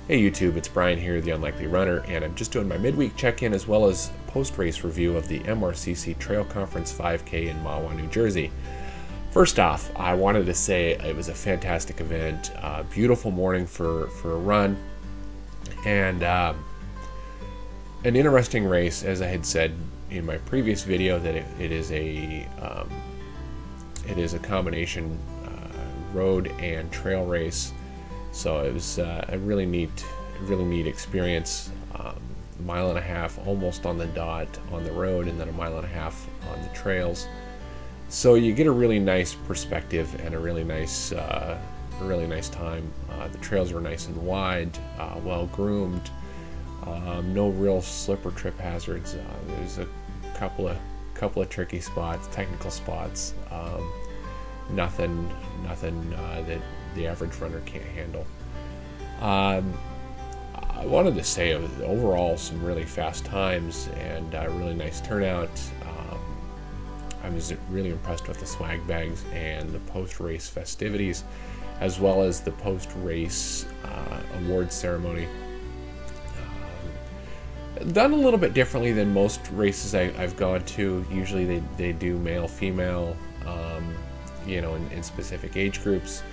Hey YouTube, it's Brian here, the Unlikely Runner, and I'm just doing my midweek check-in as well as post-race review of the MRCC Trail Conference 5K in Mahwah, New Jersey. First off, I wanted to say it was a fantastic event, beautiful morning for a run, and an interesting race. As I had said in my previous video, that it is a combination road and trail race. So it was a really neat experience. A mile and a half almost on the dot on the road, and then a mile and a half on the trails. So you get a really nice perspective and a really nice time. The trails were nice and wide, well groomed. No real slip or trip hazards. There's a couple of tricky spots, technical spots. Nothing that the average runner can't handle. I wanted to say overall some really fast times and really nice turnout. I was really impressed with the swag bags and the post-race festivities, as well as the post-race award ceremony. Done a little bit differently than most races I've gone to. Usually they do male, female, in specific age groups.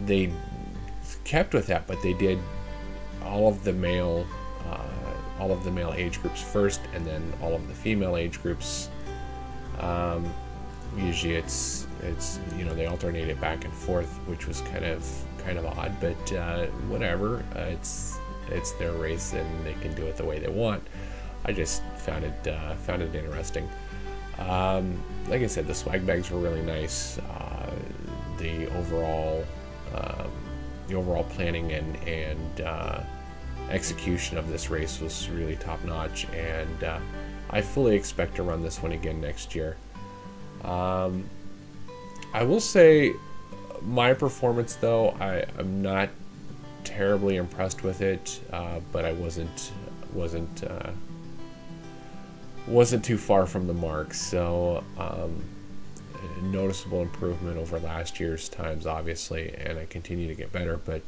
They kept with that, but they did all of the male age groups first, and then all of the female age groups. Usually it's they alternate it back and forth, which was kind of odd, but whatever. It's their race and they can do it the way they want. I just found it interesting. Like I said, the swag bags were really nice. The overall planning and execution of this race was really top notch, and I fully expect to run this one again next year. I will say my performance, though, I'm not terribly impressed with it, but I wasn't too far from the mark. So noticeable improvement over last year's times, obviously, and I continue to get better, but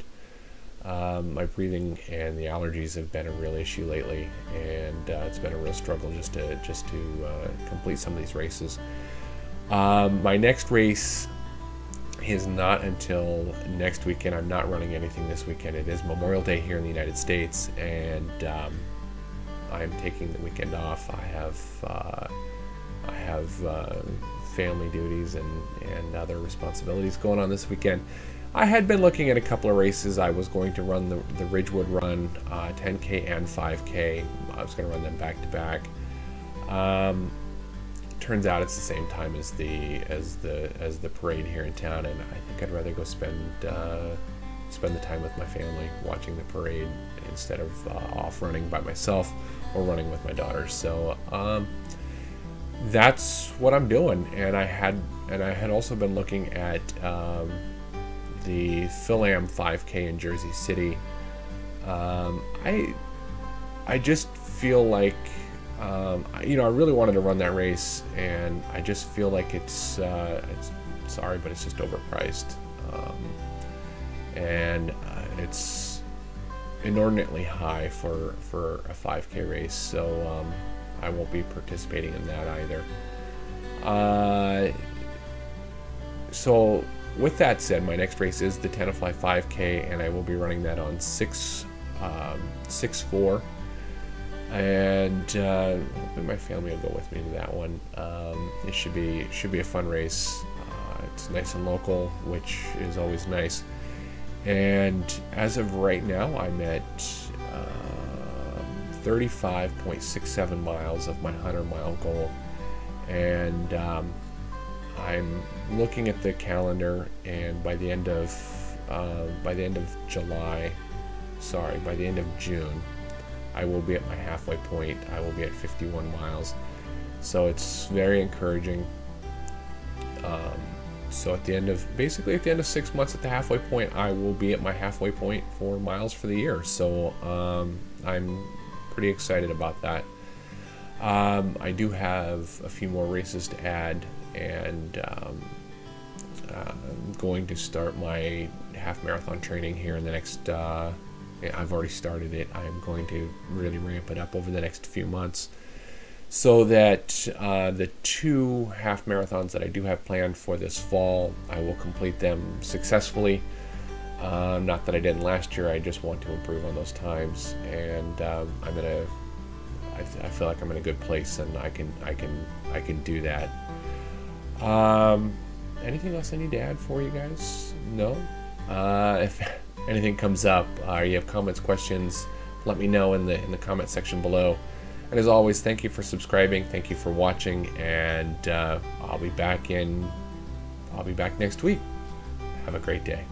my breathing and the allergies have been a real issue lately, and it's been a real struggle just to complete some of these races. My next race is not until next weekend. I'm not running anything this weekend. It is Memorial Day here in the United States, and I'm taking the weekend off. I have family duties and other responsibilities going on this weekend. I had been looking at a couple of races. I was going to run the Ridgewood Run, 10K and 5K. I was going to run them back to back. Turns out it's the same time as the parade here in town, and I think I'd rather go spend the time with my family watching the parade instead of off running by myself or running with my daughter. So that's what I'm doing. And I had also been looking at the Philam 5K in Jersey City. I just feel like I really wanted to run that race, and I just feel like it's sorry, but it's just overpriced, and it's inordinately high for a 5K race. So I won't be participating in that either. So with that said, my next race is the Tenafly 5K, and I will be running that on 6/4. And hopefully my family will go with me to that one. It should be a fun race. It's nice and local, which is always nice. And as of right now, I'm at 35.67 miles of my 100-mile goal, and I'm looking at the calendar, and by the end of June, I will be at my halfway point. I will be at 51 miles. So it's very encouraging. So at the end of 6 months at the halfway point, I will be at my halfway point for miles for the year. So I'm pretty excited about that. I do have a few more races to add, and I'm going to start my half marathon training here in the next. I've already started it. I'm going to really ramp it up over the next few months, so that the 2 half marathons that I do have planned for this fall, I will complete them successfully. Not that I didn't last year. I just want to improve on those times, and I feel like I'm in a good place, and I can do that. Anything else I need to add for you guys? No. If anything comes up, or you have comments, questions, let me know in the comment section below. And as always, thank you for subscribing, thank you for watching, and I'll be back next week. Have a great day.